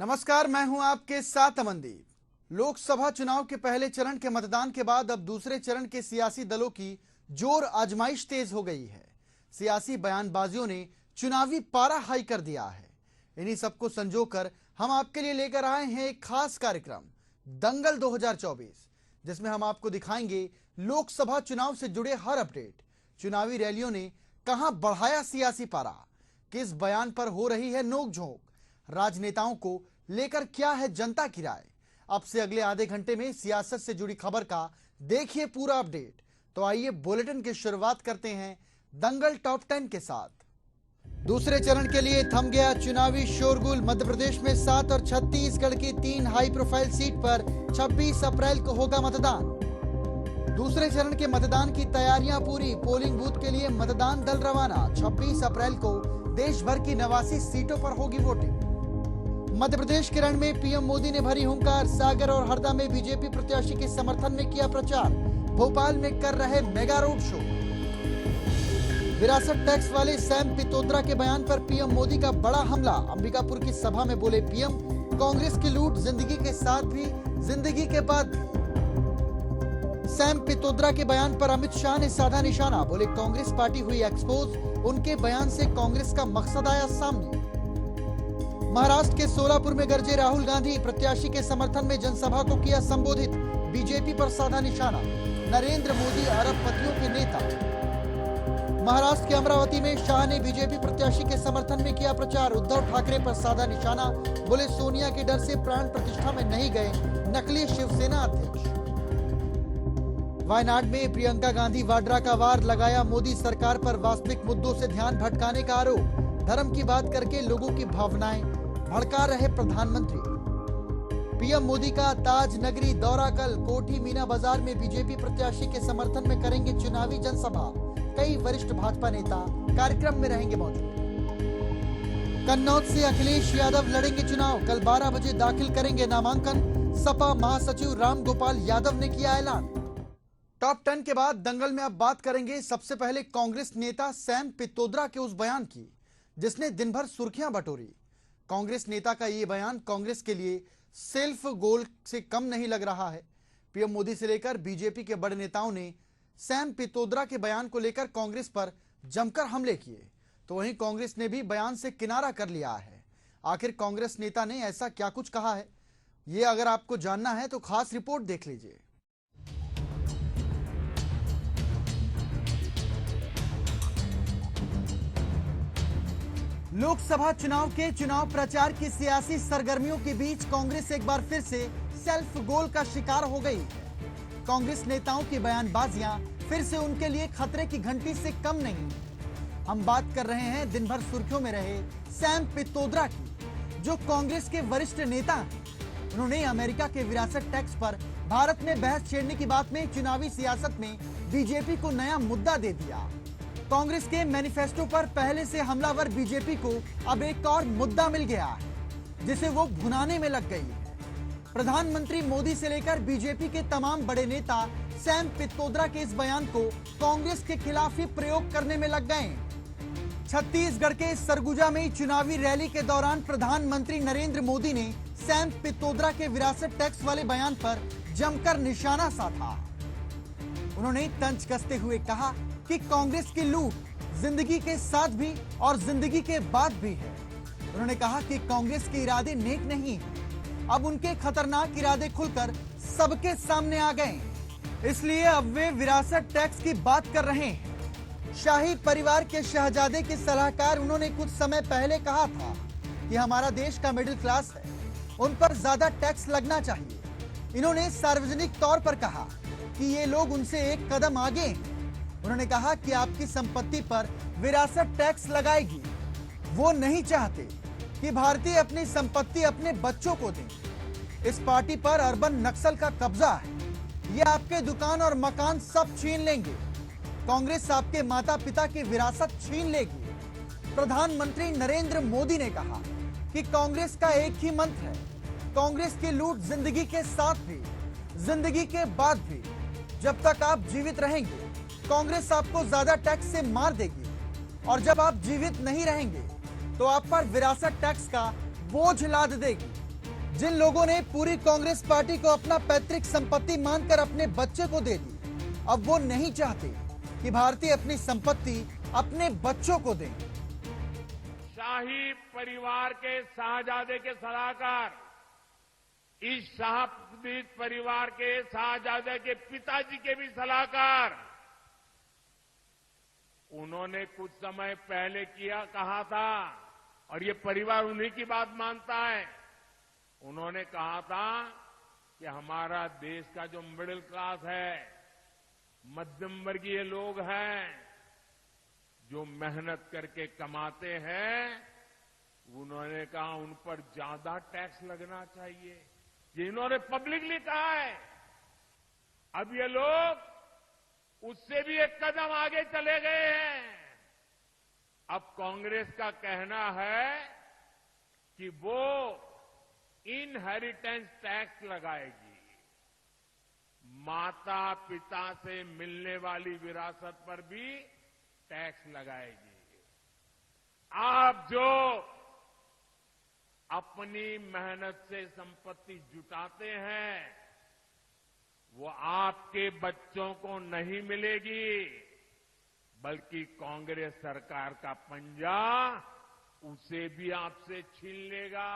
नमस्कार, मैं हूं आपके साथ अमनदीप। लोकसभा चुनाव के पहले चरण के मतदान के बाद अब दूसरे चरण के सियासी दलों की जोर आजमाइश तेज हो गई है। सियासी बयानबाजियों ने चुनावी पारा हाई कर दिया है। इन्हीं सबको संजोकर हम आपके लिए लेकर आए हैं एक खास कार्यक्रम दंगल 2024, जिसमें हम आपको दिखाएंगे लोकसभा चुनाव से जुड़े हर अपडेट। चुनावी रैलियों ने कहां बढ़ाया सियासी पारा, किस बयान पर हो रही है नोकझोंक, राजनेताओं को लेकर क्या है जनता की राय। अब से अगले आधे घंटे में सियासत से जुड़ी खबर का देखिए पूरा अपडेट। तो आइए बुलेटिन की शुरुआत करते हैं दंगल टॉप 10 के साथ। दूसरे चरण के लिए थम गया चुनावी शोरगुल। मध्य प्रदेश में 7 और छत्तीसगढ़ की 3 हाई प्रोफाइल सीट पर 26 अप्रैल को होगा मतदान। दूसरे चरण के मतदान की तैयारियां पूरी। पोलिंग बूथ के लिए मतदान दल रवाना। 26 अप्रैल को देश भर की 89 सीटों पर होगी वोटिंग। मध्य प्रदेश के रण में पीएम मोदी ने भरी हुंकार। सागर और हरदा में बीजेपी प्रत्याशी के समर्थन में किया प्रचार। भोपाल में कर रहे मेगा रोड शो। विरासत टैक्स वाले सैम पित्रोदा के बयान पर पीएम मोदी का बड़ा हमला। अंबिकापुर की सभा में बोले पीएम, कांग्रेस की लूट जिंदगी के साथ भी, जिंदगी के बाद भी। सैम पित्रोदा के बयान पर अमित शाह ने साधा निशाना। बोले कांग्रेस पार्टी हुई एक्सपोज, उनके बयान से कांग्रेस का मकसद आया सामने। महाराष्ट्र के सोलापुर में गरजे राहुल गांधी। प्रत्याशी के समर्थन में जनसभा को किया संबोधित। बीजेपी पर साधा निशाना। नरेंद्र मोदी अरबपतियों के नेता। महाराष्ट्र के अमरावती में शाह ने बीजेपी प्रत्याशी के समर्थन में किया प्रचार। उद्धव ठाकरे पर साधा निशाना। बोले सोनिया के डर से प्राण प्रतिष्ठा में नहीं गए नकली शिवसेना अध्यक्ष। वायनाड में प्रियंका गांधी वाड्रा का वार। लगाया मोदी सरकार पर वास्तविक मुद्दों से ध्यान भटकाने का आरोप। धर्म की बात करके लोगों की भावनाएं भड़का रहे प्रधानमंत्री। पीएम मोदी का ताज नगरी दौरा कल। कोठी मीना बाजार में बीजेपी प्रत्याशी के समर्थन में करेंगे चुनावी जनसभा। कई वरिष्ठ भाजपा नेता कार्यक्रम में रहेंगे मौजूद। कन्नौज से अखिलेश यादव लड़ेंगे चुनाव। कल 12 बजे दाखिल करेंगे नामांकन। सपा महासचिव राम गोपाल यादव ने किया ऐलान। टॉप 10 के बाद दंगल में अब बात करेंगे सबसे पहले कांग्रेस नेता सैम पित्रोदा के उस बयान की जिसने दिन भर सुर्खियां बटोरी। कांग्रेस नेता का यह बयान कांग्रेस के लिए सेल्फ गोल से कम नहीं लग रहा है। पीएम मोदी से लेकर बीजेपी के बड़े नेताओं ने सैम पित्रोदा के बयान को लेकर कांग्रेस पर जमकर हमले किए, तो वहीं कांग्रेस ने भी बयान से किनारा कर लिया है। आखिर कांग्रेस नेता ने ऐसा क्या कुछ कहा है, ये अगर आपको जानना है तो खास रिपोर्ट देख लीजिए। लोकसभा चुनाव के चुनाव प्रचार की सियासी सरगर्मियों के बीच कांग्रेस एक बार फिर से सेल्फ गोल का शिकार हो गई। कांग्रेस नेताओं की बयानबाजियां फिर से उनके लिए खतरे की घंटी से कम नहीं। हम बात कर रहे हैं दिन भर सुर्खियों में रहे सैम पित्रोदा की, जो कांग्रेस के वरिष्ठ नेता हैं। उन्होंने अमेरिका के विरासत टैक्स पर भारत में बहस छेड़ने की बात में चुनावी सियासत में बीजेपी को नया मुद्दा दे दिया। कांग्रेस के मैनिफेस्टो पर पहले से हमलावर बीजेपी को अब एक और मुद्दा मिल गया है, जिसे वो भुनाने में लग गई है। प्रधानमंत्री मोदी से लेकर बीजेपी के तमाम बड़े नेता सैम पित्रोदा के इस बयान को कांग्रेस के खिलाफ ही प्रयोग करने में लग गए। छत्तीसगढ़ के सरगुजा में चुनावी रैली के दौरान प्रधानमंत्री नरेंद्र मोदी ने सैम पित्रोदा के विरासत टैक्स वाले बयान पर जमकर निशाना साधा। उन्होंने तंज कसते हुए कहा कि कांग्रेस की लूट जिंदगी के साथ भी और जिंदगी के बाद भी है। उन्होंने कहा कि कांग्रेस के इरादे नेक नहीं है। अब उनके खतरनाक इरादे खुलकर सबके सामने आ गए, इसलिए अब वे विरासत टैक्स की बात कर रहे हैं। शाही परिवार के शहजादे के सलाहकार उन्होंने कुछ समय पहले कहा था कि हमारा देश का मिडिल क्लास है, उन पर ज्यादा टैक्स लगना चाहिए। इन्होंने सार्वजनिक तौर पर कहा कि ये लोग उनसे एक कदम आगे हैं। उन्होंने कहा कि आपकी संपत्ति पर विरासत टैक्स लगाएगी। वो नहीं चाहते कि भारतीय अपनी संपत्ति अपने बच्चों को दें। इस पार्टी पर अर्बन नक्सल का कब्जा है। ये आपके दुकान और मकान सब छीन लेंगे। कांग्रेस आपके माता पिता की विरासत छीन लेगी। प्रधानमंत्री नरेंद्र मोदी ने कहा कि कांग्रेस का एक ही मंत्र है, कांग्रेस की लूट जिंदगी के साथ भी, जिंदगी के बाद भी। जब तक आप जीवित रहेंगे कांग्रेस आपको ज्यादा टैक्स से मार देगी, और जब आप जीवित नहीं रहेंगे तो आप पर विरासत टैक्स का बोझ लाद देगी। जिन लोगों ने पूरी कांग्रेस पार्टी को अपना पैतृक संपत्ति मानकर अपने बच्चे को दे दी, अब वो नहीं चाहते कि भारतीय अपनी संपत्ति अपने बच्चों को दें। शाही परिवार के शाहजादे के सलाहकार, इस शाहजी परिवार के शाहजादे के पिताजी के भी सलाहकार, उन्होंने कुछ समय पहले कहा था, और ये परिवार उन्हीं की बात मानता है। उन्होंने कहा था कि हमारा देश का जो मिडिल क्लास है, मध्यम वर्गीय लोग हैं, जो मेहनत करके कमाते हैं, उन्होंने कहा उन पर ज्यादा टैक्स लगना चाहिए। ये इन्होंने पब्लिकली कहा है। अब ये लोग उससे भी एक कदम आगे चले गए हैं। अब कांग्रेस का कहना है कि वो इनहेरिटेंस टैक्स लगाएगी, माता पिता से मिलने वाली विरासत पर भी टैक्स लगाएगी। आप जो अपनी मेहनत से संपत्ति जुटाते हैं, वो आपके बच्चों को नहीं मिलेगी, बल्कि कांग्रेस सरकार का पंजा उसे भी आपसे छीन लेगा।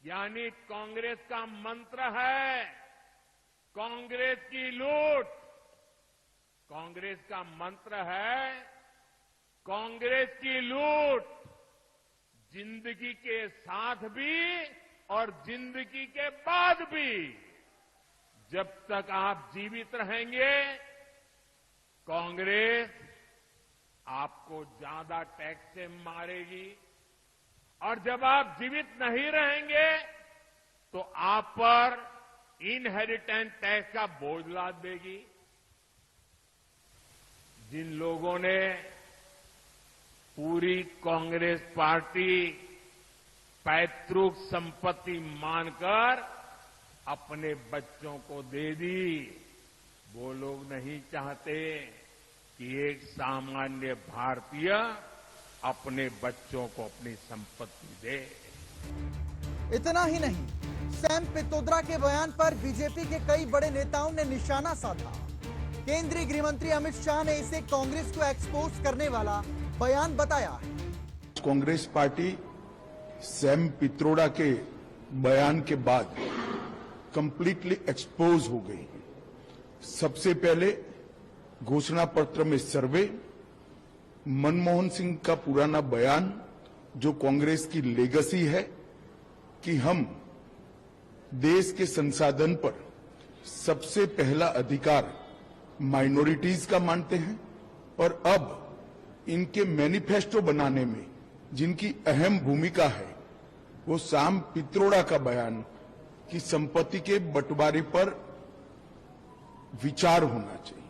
यानी कांग्रेस का मंत्र है कांग्रेस की लूट। कांग्रेस का मंत्र है कांग्रेस की लूट, जिंदगी के साथ भी और जिंदगी के बाद भी। जब तक आप जीवित रहेंगे, कांग्रेस आपको ज्यादा टैक्स से मारेगी, और जब आप जीवित नहीं रहेंगे तो आप पर इनहेरिटेंस टैक्स का बोझ लाद देगी। जिन लोगों ने पूरी कांग्रेस पार्टी पैतृक संपत्ति मानकर अपने बच्चों को दे दी, वो लोग नहीं चाहते कि एक सामान्य भारतीय अपने बच्चों को अपनी संपत्ति दे। इतना ही नहीं, सैम पित्रोदा के बयान पर बीजेपी के कई बड़े नेताओं ने निशाना साधा। केंद्रीय गृह मंत्री अमित शाह ने इसे कांग्रेस को एक्सपोज करने वाला बयान बताया है। कांग्रेस पार्टी सैम पित्रोदा के बयान के बाद कंप्लीटली एक्सपोज हो गई। सबसे पहले घोषणा पत्र में सर्वे, मनमोहन सिंह का पुराना बयान जो कांग्रेस की लेगेसी है कि हम देश के संसाधन पर सबसे पहला अधिकार माइनॉरिटीज का मानते हैं, और अब इनके मैनिफेस्टो बनाने में जिनकी अहम भूमिका है वो सैम पित्रोदा का बयान कि संपत्ति के बंटवारे पर विचार होना चाहिए।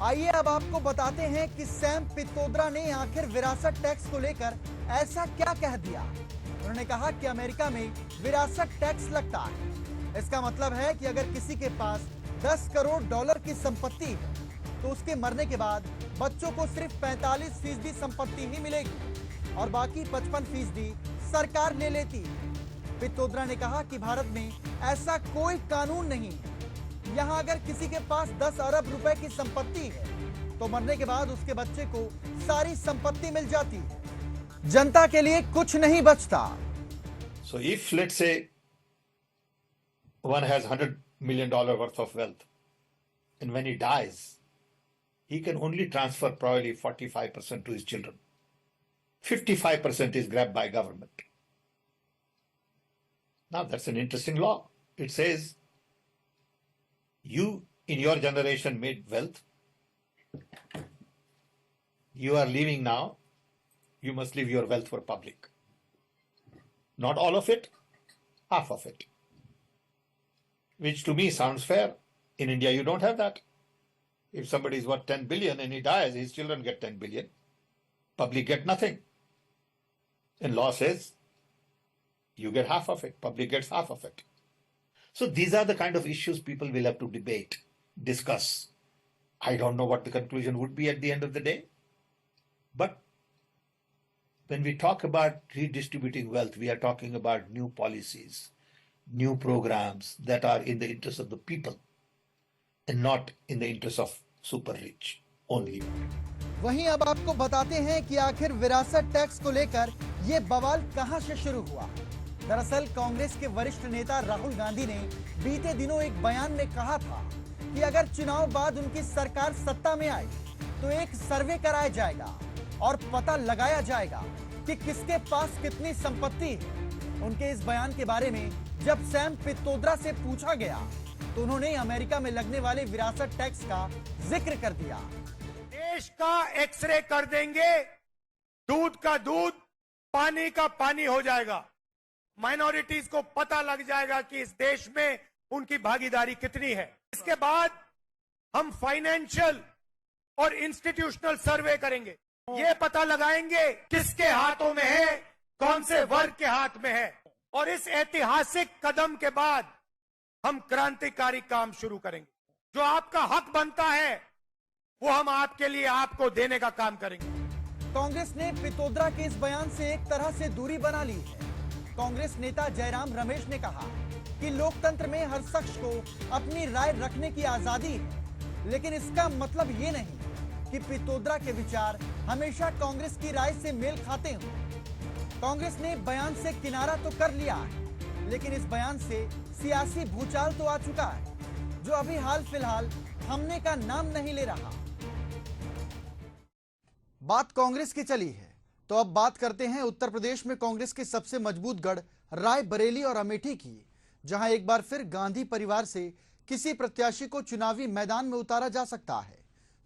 आइए अब आपको बताते हैं कि सैम पित्रोदा ने आखिर विरासत टैक्स को लेकर ऐसा क्या कह दिया। उन्होंने कहा कि अमेरिका में विरासत टैक्स लगता है। इसका मतलब है कि अगर किसी के पास 10 करोड़ डॉलर की संपत्ति है तो उसके मरने के बाद बच्चों को सिर्फ 45% संपत्ति ही मिलेगी और बाकी 55% सरकार ले लेती है। पित्रोदा ने कहा कि भारत में ऐसा कोई कानून नहीं है। यहाँ अगर किसी के पास 10 अरब रुपए की संपत्ति है तो मरने के बाद उसके बच्चे को सारी संपत्ति मिल जाती है। जनता के लिए कुछ नहीं बचता। So if let's say one has $100 million worth of wealth, and when he dies, he can only transfer probably 45% to his children. 55% is grabbed by government. Now that's an interesting law. It says you in your generation made wealth. You are leaving now. You must leave your wealth for public. Not all of it, half of it. Which to me sounds fair. In India, you don't have that. If somebody is worth 10 billion and he dies, his children get 10 billion. Public get nothing. And law says you get half of it, public gets half of it. So these are the kind of issues people will have to debate, discuss. I don't know what the conclusion would be at the end of the day. But When we talk about redistributing wealth, we are talking about new policies, new programs that are in the interest of the people and not in the interest of super rich only. वहीं अब आपको बताते हैं कि आखिर विरासत tax को लेकर ये बवाल कहां से शुरू हुआ। दरअसल कांग्रेस के वरिष्ठ नेता राहुल गांधी ने बीते दिनों एक बयान में कहा था कि अगर चुनाव बाद उनकी सरकार सत्ता में आई तो एक सर्वे कराया जाएगा और पता लगाया जाएगा कि किसके पास कितनी संपत्ति है। उनके इस बयान के बारे में जब सैम पित्रोदा से पूछा गया तो उन्होंने अमेरिका में लगने वाले विरासत टैक्स का जिक्र कर दिया। देश का एक्सरे कर देंगे, दूध का दूध, पानी का पानी हो जाएगा। माइनॉरिटीज को पता लग जाएगा कि इस देश में उनकी भागीदारी कितनी है। इसके बाद हम फाइनेंशियल और इंस्टीट्यूशनल सर्वे करेंगे, ये पता लगाएंगे किसके हाथों में है, कौन से वर्ग के हाथ में है, और इस ऐतिहासिक कदम के बाद हम क्रांतिकारी काम शुरू करेंगे। जो आपका हक बनता है वो हम आपके लिए आपको देने का काम करेंगे। कांग्रेस ने पित्रोदा के इस बयान से एक तरह से दूरी बना ली है। कांग्रेस नेता जयराम रमेश ने कहा कि लोकतंत्र में हर शख्स को अपनी राय रखने की आजादी है, लेकिन इसका मतलब ये नहीं कि पित्रोदा के विचार हमेशा कांग्रेस की राय से मेल खाते हों। कांग्रेस ने बयान से किनारा तो कर लिया है, लेकिन इस बयान से सियासी भूचाल तो आ चुका है, जो अभी हाल फिलहाल थमने का नाम नहीं ले रहा। बात कांग्रेस की चली है तो अब बात करते हैं उत्तर प्रदेश में कांग्रेस के सबसे मजबूत गढ़ रायबरेली और अमेठी की, जहां एक बार फिर गांधी परिवार से किसी प्रत्याशी को चुनावी मैदान में उतारा जा सकता है।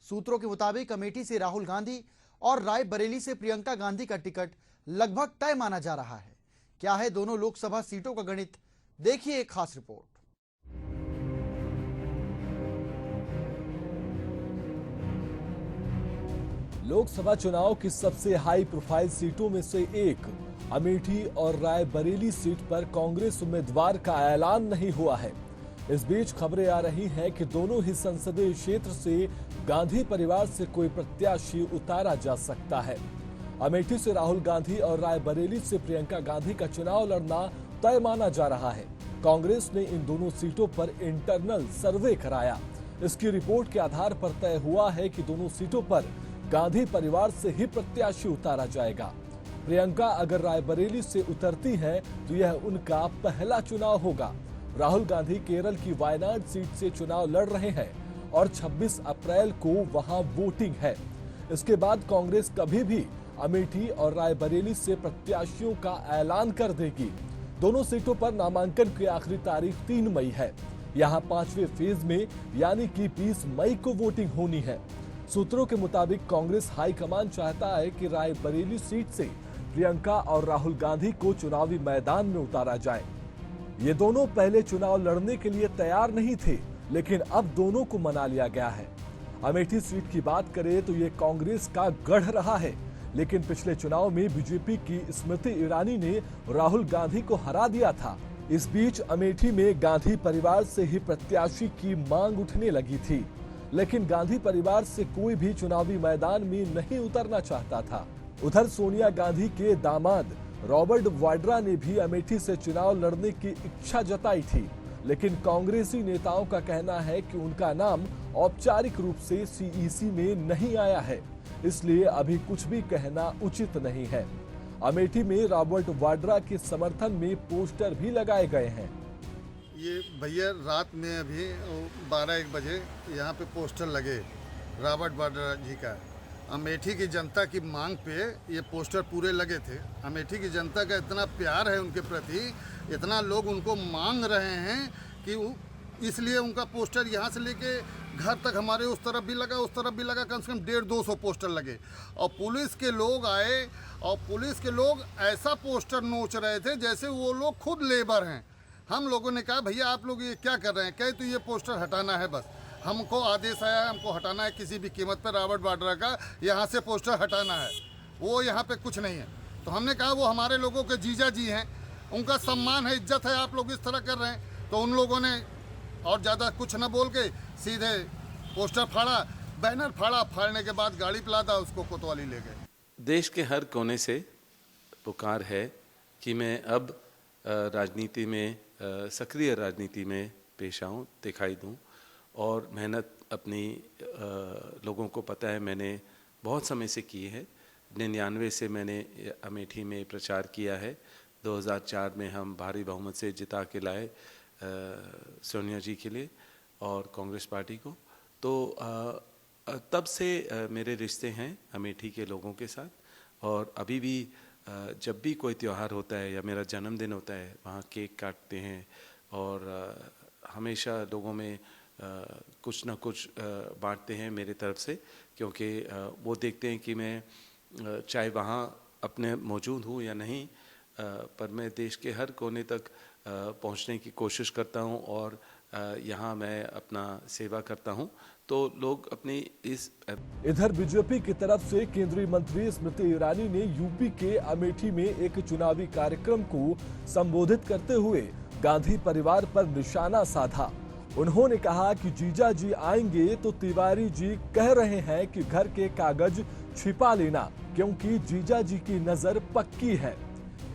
सूत्रों के मुताबिक अमेठी से राहुल गांधी और रायबरेली से प्रियंका गांधी का टिकट लगभग तय माना जा रहा है। क्या है दोनों लोकसभा सीटों का गणित, देखिए एक खास रिपोर्ट। लोकसभा चुनाव की सबसे हाई प्रोफाइल सीटों में से एक अमेठी और रायबरेली सीट पर कांग्रेस उम्मीदवार का ऐलान नहीं हुआ है। इस बीच खबरें आ रही हैं कि दोनों ही संसदीय क्षेत्र से गांधी परिवार से कोई प्रत्याशी उतारा जा सकता है। अमेठी से राहुल गांधी और रायबरेली से प्रियंका गांधी का चुनाव लड़ना तय माना जा रहा है। कांग्रेस ने इन दोनों सीटों पर इंटरनल सर्वे कराया। इसकी रिपोर्ट के आधार पर तय हुआ है कि दोनों सीटों पर गांधी परिवार से ही प्रत्याशी उतारा जाएगा। प्रियंका अगर रायबरेली से उतरती हैं तो यह उनका पहला चुनाव होगा। राहुल गांधी केरल की वायनाड सीट से चुनाव लड़ रहे हैं और 26 अप्रैल को वहां वोटिंग है। इसके बाद कांग्रेस कभी भी अमेठी और रायबरेली से प्रत्याशियों का ऐलान कर देगी। दोनों सीटों पर नामांकन की आखिरी तारीख 3 मई है। यहां 5वें फेज में यानी कि 20 मई को वोटिंग होनी है। सूत्रों के मुताबिक कांग्रेस हाईकमान चाहता है कि रायबरेली सीट से प्रियंका और राहुल गांधी को चुनावी मैदान में उतारा जाए। ये दोनों पहले चुनाव लड़ने के लिए तैयार नहीं थे, लेकिन अब दोनों को मना लिया गया है। अमेठी सीट की बात करें तो ये कांग्रेस का गढ़ रहा है, लेकिन पिछले चुनाव में बीजेपी की स्मृति ईरानी ने राहुल गांधी को हरा दिया था। इस बीच अमेठी में गांधी परिवार से ही प्रत्याशी की मांग उठने लगी थी, लेकिन गांधी परिवार से कोई भी चुनावी मैदान में नहीं उतरना चाहता था। उधर सोनिया गांधी के दामाद रॉबर्ट वाड्रा ने भी अमेठी से चुनाव लड़ने की इच्छा जताई थी, लेकिन कांग्रेसी नेताओं का कहना है कि उनका नाम औपचारिक रूप से सीईसी में नहीं आया है, इसलिए अभी कुछ भी कहना उचित नहीं है। अमेठी में रॉबर्ट वाड्रा के समर्थन में पोस्टर भी लगाए गए हैं। ये भैया रात में अभी 12-1 बजे यहाँ पे पोस्टर लगे रॉबर्ट वाड्रा जी का। अमेठी की जनता की मांग पे ये पोस्टर पूरे लगे थे। अमेठी की जनता का इतना प्यार है उनके प्रति, इतना लोग उनको मांग रहे हैं कि इसलिए उनका पोस्टर यहाँ से लेके घर तक हमारे उस तरफ भी लगा, उस तरफ भी लगा, कम से कम 150-200 पोस्टर लगे। और पुलिस के लोग आए और पुलिस के लोग ऐसा पोस्टर नोच रहे थे जैसे वो लोग खुद लेबर हैं। हम लोगों ने कहा भैया आप लोग ये क्या कर रहे हैं? कहे तो ये पोस्टर हटाना है, बस हमको आदेश आया है, हमको हटाना है किसी भी कीमत पर रॉबर्ट वाड्रा का यहाँ से पोस्टर हटाना है, वो यहाँ पे कुछ नहीं है। तो हमने कहा वो हमारे लोगों के जीजा जी हैं, उनका सम्मान है, इज्जत है, आप लोग इस तरह कर रहे हैं। तो उन लोगों ने और ज़्यादा कुछ न बोल के सीधे पोस्टर फाड़ा, बैनर फाड़ा, फाड़ने के बाद गाड़ी पे लादा उसको कोतवाली ले गए। देश के हर कोने से पुकार है कि मैं अब राजनीति में, सक्रिय राजनीति में पेश आऊँ, दिखाई दूँ और मेहनत अपनी लोगों को पता है मैंने बहुत समय से की है। 99 से मैंने अमेठी में प्रचार किया है। 2004 में हम भारी बहुमत से जिता के लाए सोनिया जी के लिए और कांग्रेस पार्टी को। तो तब से मेरे रिश्ते हैं अमेठी के लोगों के साथ और अभी भी जब भी कोई त्यौहार होता है या मेरा जन्मदिन होता है वहाँ केक काटते हैं और हमेशा लोगों में कुछ ना कुछ बांटते हैं मेरी तरफ से, क्योंकि वो देखते हैं कि मैं चाहे वहाँ अपने मौजूद हूँ या नहीं, पर मैं देश के हर कोने तक पहुँचने की कोशिश करता हूँ और यहाँ मैं अपना सेवा करता हूँ। तो लोग अपनी इधर बीजेपी की तरफ से केंद्रीय मंत्री स्मृति ईरानी ने यूपी के अमेठी में एक चुनावी कार्यक्रम को संबोधित करते हुए गांधी परिवार पर निशाना साधा। उन्होंने कहा कि जीजा जी आएंगे तो तिवारी जी कह रहे हैं कि घर के कागज छिपा लेना, क्योंकि जीजा जी की नजर पक्की है।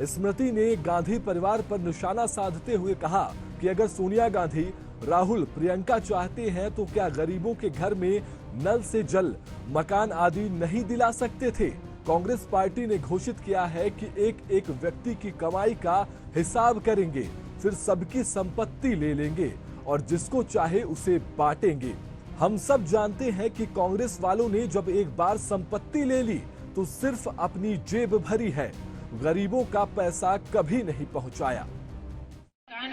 स्मृति ने गांधी परिवार पर निशाना साधते हुए कहा कि अगर सोनिया गांधी, राहुल, प्रियंका चाहते हैं तो क्या गरीबों के घर में नल से जल, मकान आदि नहीं दिला सकते थे। कांग्रेस पार्टी ने घोषित किया है कि एक एक व्यक्ति की कमाई का हिसाब करेंगे, फिर सबकी संपत्ति ले लेंगे और जिसको चाहे उसे बांटेंगे। हम सब जानते हैं कि कांग्रेस वालों ने जब एक बार संपत्ति ले ली तो सिर्फ अपनी जेब भरी है, गरीबों का पैसा कभी नहीं पहुंचाया।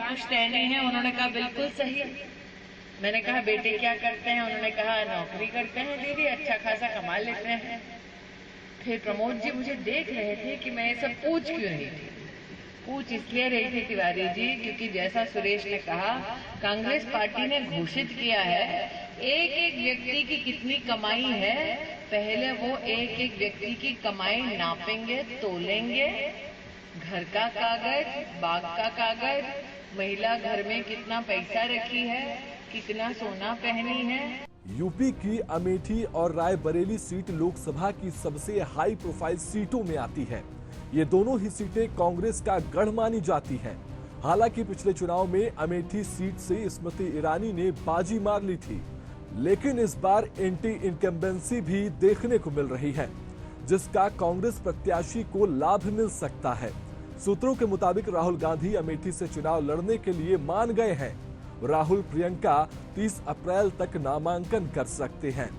पुश्तैनी है, उन्होंने कहा बिल्कुल सही है। मैंने कहा बेटे क्या करते हैं, उन्होंने कहा नौकरी करते हैं दीदी, अच्छा खासा कमा लेते हैं। फिर प्रमोद जी मुझे देख रहे थे कि मैं ये सब पूछ क्यों रही थी। पूछ इसलिए रही थी तिवारी जी, क्योंकि जैसा सुरेश ने कहा, कांग्रेस पार्टी ने घोषित किया है एक एक व्यक्ति की कितनी कमाई है, पहले वो एक एक व्यक्ति की कमाई नापेंगे, तोलेंगे, घर का कागज, बाग का कागज, महिला घर में कितना पैसा रखी है, कितना सोना पहनी है। यूपी की अमेठी और रायबरेली सीट लोकसभा की सबसे हाई प्रोफाइल सीटों में आती है। ये दोनों ही सीटें कांग्रेस का गढ़ मानी जाती हैं। हालांकि पिछले चुनाव में अमेठी सीट से स्मृति ईरानी ने बाजी मार ली थी, लेकिन इस बार एंटी इनकम्बेंसी भी देखने को मिल रही है, जिसका कांग्रेस प्रत्याशी को लाभ मिल सकता है। सूत्रों के मुताबिक राहुल गांधी अमेठी से चुनाव लड़ने के लिए मान गए हैं। राहुल, प्रियंका 30 अप्रैल तक नामांकन कर सकते हैं।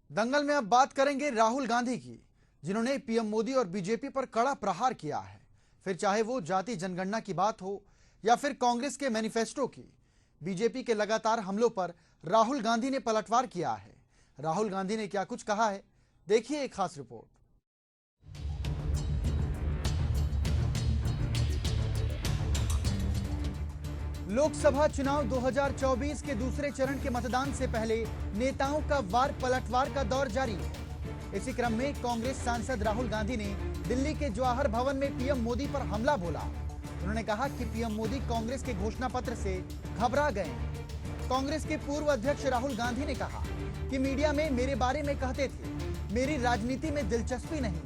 दंगल में अब बात करेंगे राहुल गांधी की, जिन्होंने पीएम मोदी और बीजेपी पर कड़ा प्रहार किया है। फिर चाहे वो जाति जनगणना की बात हो या फिर कांग्रेस के मैनिफेस्टो की, बीजेपी के लगातार हमलों पर राहुल गांधी ने पलटवार किया है। राहुल गांधी ने क्या कुछ कहा है, देखिए एक खास रिपोर्ट। लोकसभा चुनाव 2024 के दूसरे चरण के मतदान से पहले नेताओं का वार पलटवार का दौर जारी है। इसी क्रम में कांग्रेस सांसद राहुल गांधी ने दिल्ली के जवाहर भवन में पीएम मोदी पर हमला बोला। उन्होंने कहा कि पीएम मोदी कांग्रेस के घोषणा पत्र से घबरा गए हैं। कांग्रेस के पूर्व अध्यक्ष राहुल गांधी ने कहा कि मीडिया में मेरे बारे में कहते थे, मेरी राजनीति में दिलचस्पी नहीं,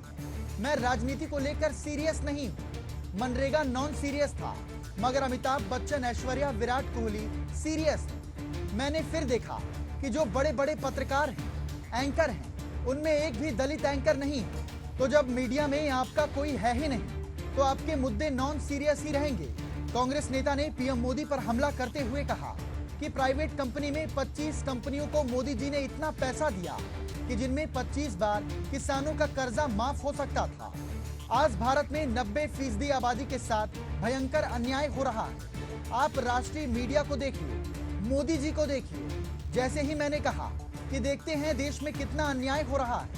मैं राजनीति को लेकर सीरियस नहीं हूं। मनरेगा नॉन सीरियस था, मगर अमिताभ बच्चन, ऐश्वर्या, विराट कोहली सीरियस है। मैंने फिर देखा कि जो बड़े बड़े पत्रकार हैं, एंकर हैं, उनमें एक भी दलित एंकर नहीं है। तो जब मीडिया में आपका कोई है ही नहीं, तो आपके मुद्दे नॉन सीरियस ही रहेंगे। कांग्रेस नेता ने पीएम मोदी पर हमला करते हुए कहा कि प्राइवेट कंपनी में 25 कंपनियों को मोदी जी ने इतना पैसा दिया कि जिनमें 25 बार किसानों का कर्जा माफ हो सकता था। आज भारत में 90% आबादी के साथ भयंकर अन्याय हो रहा है। आप राष्ट्रीय मीडिया को देखिए, मोदी जी को देखिए। जैसे ही मैंने कहा कि देखते हैं देश में कितना अन्याय हो रहा है,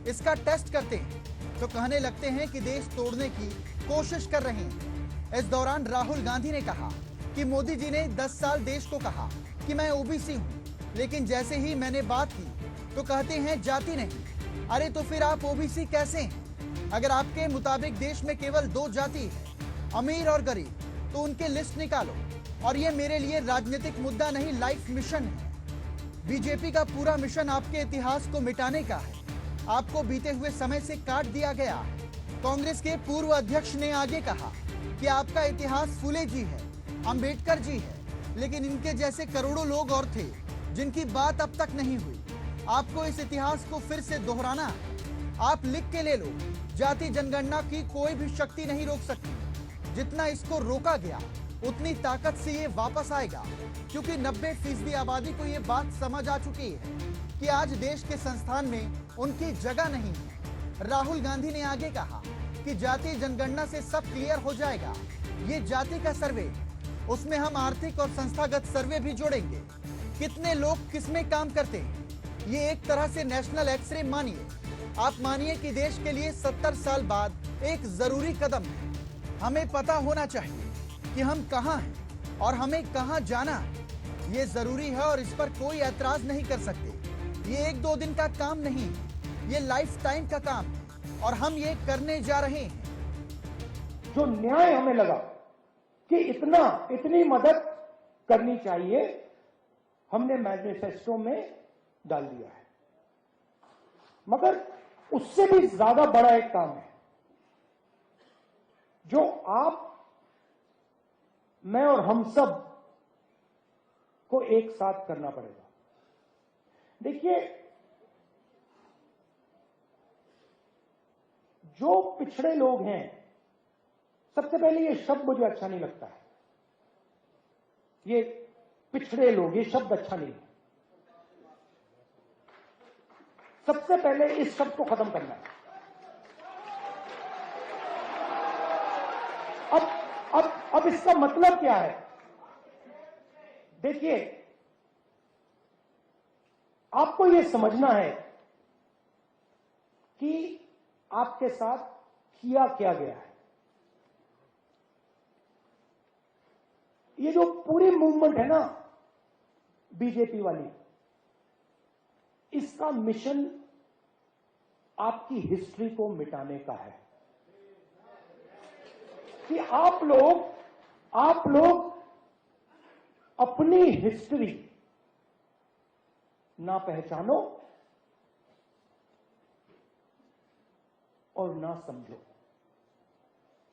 इसका टेस्ट करते हैं, तो कहने लगते हैं कि देश तोड़ने की कोशिश कर रहे हैं। इस दौरान राहुल गांधी ने कहा कि मोदी जी ने 10 साल देश को कहा कि मैं ओबीसी हूं, लेकिन जैसे ही मैंने बात की तो कहते हैं जाति नहीं। अरे तो फिर आप ओबीसी कैसे हैं? अगर आपके मुताबिक देश में केवल 2 जाति है, अमीर और गरीब, तो उनके लिस्ट निकालो। और ये मेरे लिए राजनीतिक मुद्दा नहीं, लाइफ मिशन है। बीजेपी का पूरा मिशन आपके इतिहास को मिटाने का है। आपको बीते हुए समय से काट दिया गया है। कांग्रेस के पूर्व अध्यक्ष ने आगे कहा कि आपका इतिहास फूले जी है, अंबेडकर जी है, लेकिन इनके जैसे करोड़ों लोग और थे जिनकी बात अब तक नहीं हुई। आपको इस इतिहास को फिर से दोहराना है। आप लिख के ले लो, जाति जनगणना की कोई भी शक्ति नहीं रोक सकती। जितना इसको रोका गया उतनी ताकत से ये वापस आएगा, क्योंकि 90% आबादी को ये बात समझ आ चुकी है कि आज देश के संस्थान में उनकी जगह नहीं है। राहुल गांधी ने आगे कहा कि जाति जनगणना से सब क्लियर हो जाएगा। ये जाति का सर्वे, उसमें हम आर्थिक और संस्थागत सर्वे भी जोड़ेंगे। कितने लोग किसमें काम करते हैं, ये एक तरह से नेशनल एक्सरे मानिए। आप मानिए कि देश के लिए 70 साल बाद एक जरूरी कदम है। हमें पता होना चाहिए कि हम कहां हैं और हमें कहां जाना है। ये जरूरी है और इस पर कोई ऐतराज नहीं कर सकते। ये 1-2 दिन का काम नहीं, ये लाइफ टाइम का काम है और हम ये करने जा रहे हैं। जो न्याय हमें लगा कि इतनी मदद करनी चाहिए, हमने मैनिफेस्टो में डाल दिया है। मगर उससे भी ज्यादा बड़ा एक काम है जो आप, मैं और हम सब को एक साथ करना पड़ेगा। देखिए, जो पिछड़े लोग हैं, सबसे पहले ये शब्द मुझे अच्छा नहीं लगता है। ये पिछड़े लोग, ये शब्द अच्छा नहीं है। सबसे पहले इस शब्द को खत्म करना है। अब इसका मतलब क्या है? देखिए, आपको यह समझना है कि आपके साथ किया क्या गया है। ये जो पूरी मूवमेंट है ना बीजेपी वाली, इसका मिशन आपकी हिस्ट्री को मिटाने का है कि आप लोग अपनी हिस्ट्री ना पहचानो और ना समझो।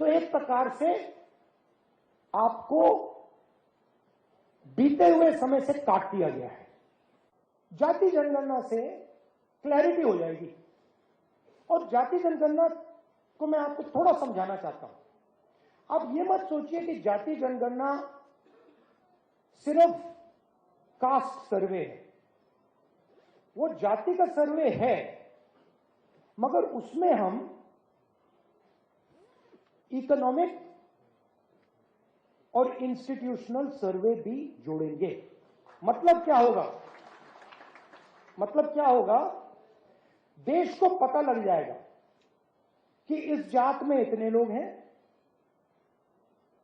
तो एक प्रकार से आपको बीते हुए समय से काट दिया गया है। जाति जनगणना से क्लैरिटी हो जाएगी। और जाति जनगणना को मैं आपको थोड़ा समझाना चाहता हूं। आप ये मत सोचिए कि जाति जनगणना सिर्फ कास्ट सर्वे है। वो जाति का सर्वे है, मगर उसमें हम इकोनॉमिक और इंस्टीट्यूशनल सर्वे भी जोड़ेंगे। मतलब क्या होगा? देश को पता लग जाएगा कि इस जात में इतने लोग हैं,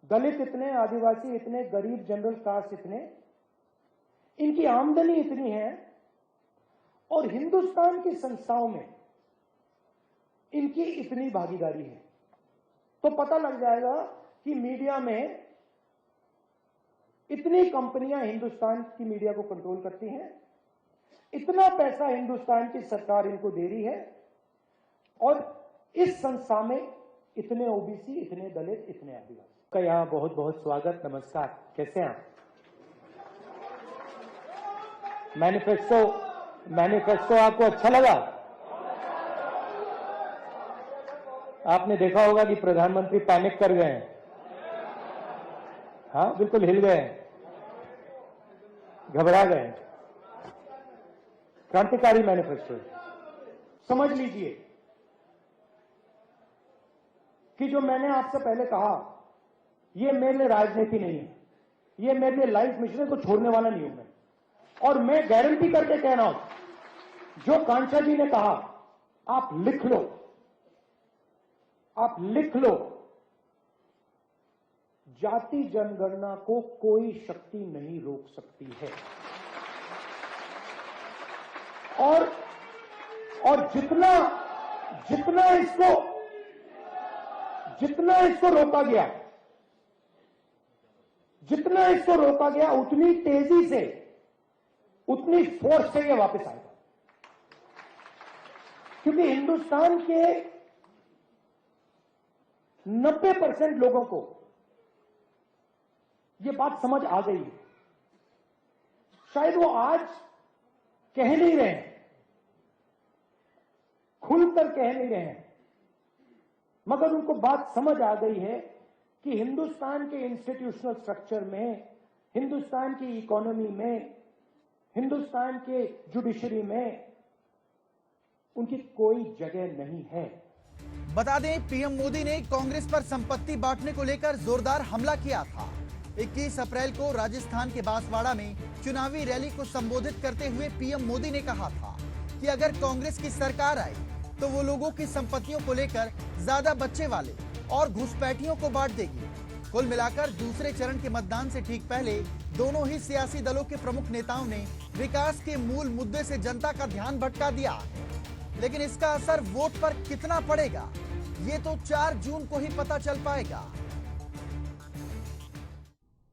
दलित इतने, आदिवासी इतने, गरीब जनरल कास्ट इतने, इनकी आमदनी इतनी है और हिंदुस्तान की संस्थाओं में इनकी इतनी भागीदारी है। तो पता लग जाएगा कि मीडिया में इतनी कंपनियां हिंदुस्तान की मीडिया को कंट्रोल करती हैं, इतना पैसा हिंदुस्तान की सरकार इनको दे रही है और इस संस्था में इतने ओबीसी, इतने दलित, इतने आदिवासी का यहां बहुत बहुत स्वागत, नमस्कार। कैसे हैं आप? मैनिफेस्टो आपको अच्छा लगा? आपने देखा होगा कि प्रधानमंत्री पैनिक कर गए हैं। हाँ, बिल्कुल हिल गए हैं, घबरा गए हैं। क्रांतिकारी मैनिफेस्टो। समझ लीजिए कि जो मैंने आपसे पहले कहा, ये मेरे लिए राजनीति नहीं है, ये मेरे लिए लाइफ मिशन को छोड़ने वाला नहीं हूं मैं। और मैं गारंटी करके कह रहा हूं, जो कांचा जी ने कहा, आप लिख लो, जाति जनगणना को कोई शक्ति नहीं रोक सकती है। और जितना इसको रोका गया, उतनी तेजी से, उतनी फोर्स से ये वापस आएगा। क्योंकि हिंदुस्तान के 90% लोगों को ये बात समझ आ गई है। शायद वो आज कह नहीं रहे हैं, खुलकर कह नहीं रहे हैं, मगर उनको बात समझ आ गई है कि हिंदुस्तान के इंस्टीट्यूशनल स्ट्रक्चर में, हिंदुस्तान की इकोनॉमी में, हिंदुस्तान के जुडिशरी में उनकी कोई जगह नहीं है। बता दें, पीएम मोदी ने कांग्रेस पर संपत्ति बांटने को लेकर जोरदार हमला किया था। 21 अप्रैल को राजस्थान के बांसवाड़ा में चुनावी रैली को संबोधित करते हुए पीएम मोदी ने कहा था कि अगर कांग्रेस की सरकार आई तो वो लोगों की संपत्तियों को लेकर ज्यादा बच्चे वाले और घुसपैठियों को बांट देगी। कुल मिलाकर दूसरे चरण के मतदान से ठीक पहले दोनों ही सियासी दलों के प्रमुख नेताओं ने विकास के मूल मुद्दे से जनता का ध्यान भटका दिया। लेकिन इसका असर वोट पर कितना पड़ेगा, ये तो 4 जून को ही पता चल पाएगा।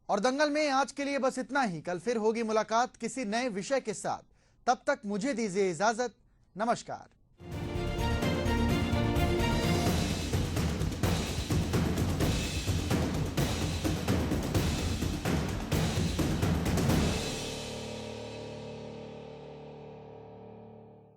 और दंगल में आज के लिए बस इतना ही। कल फिर होगी मुलाकात किसी नए विषय के साथ। तब तक मुझे दीजिए इजाजत। नमस्कार।